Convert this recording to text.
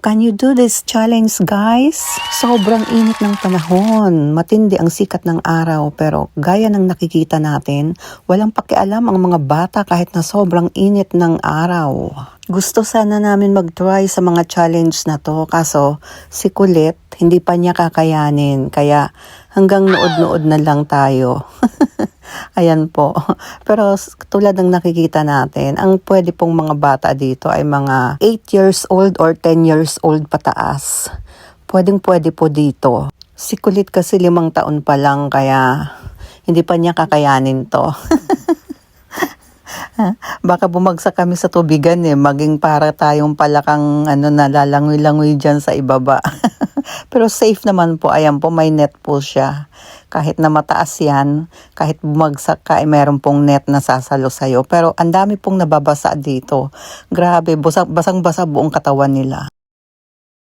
Can you do this challenge, guys? Sobrang init ng panahon. Matindi ang sikat ng araw pero gaya ng nakikita natin, walang pakialam ang mga bata kahit na sobrang init ng araw. Gusto sana namin mag-try sa mga challenge na to kaso si Kulit hindi pa niya kakayanin kaya hanggang nood-nood na lang tayo. Ayan po. Pero tulad ng nakikita natin, ang pwede pong mga bata dito ay mga 8 years old or 10 years old pataas. Pwedeng-pwede po dito. Si Kulit kasi 5 taon pa lang kaya hindi pa niya kakayanin to. Baka bumagsak kami sa tubigan maging para tayong palakang nalalangoy-langoy dyan sa ibaba. Pero safe naman po, ayan po, may net po siya. Kahit na mataas yan, kahit bumagsak ka, meron pong net na sasalo sa'yo. Pero ang dami pong nababasa dito. Grabe, basang-basa buong katawan nila.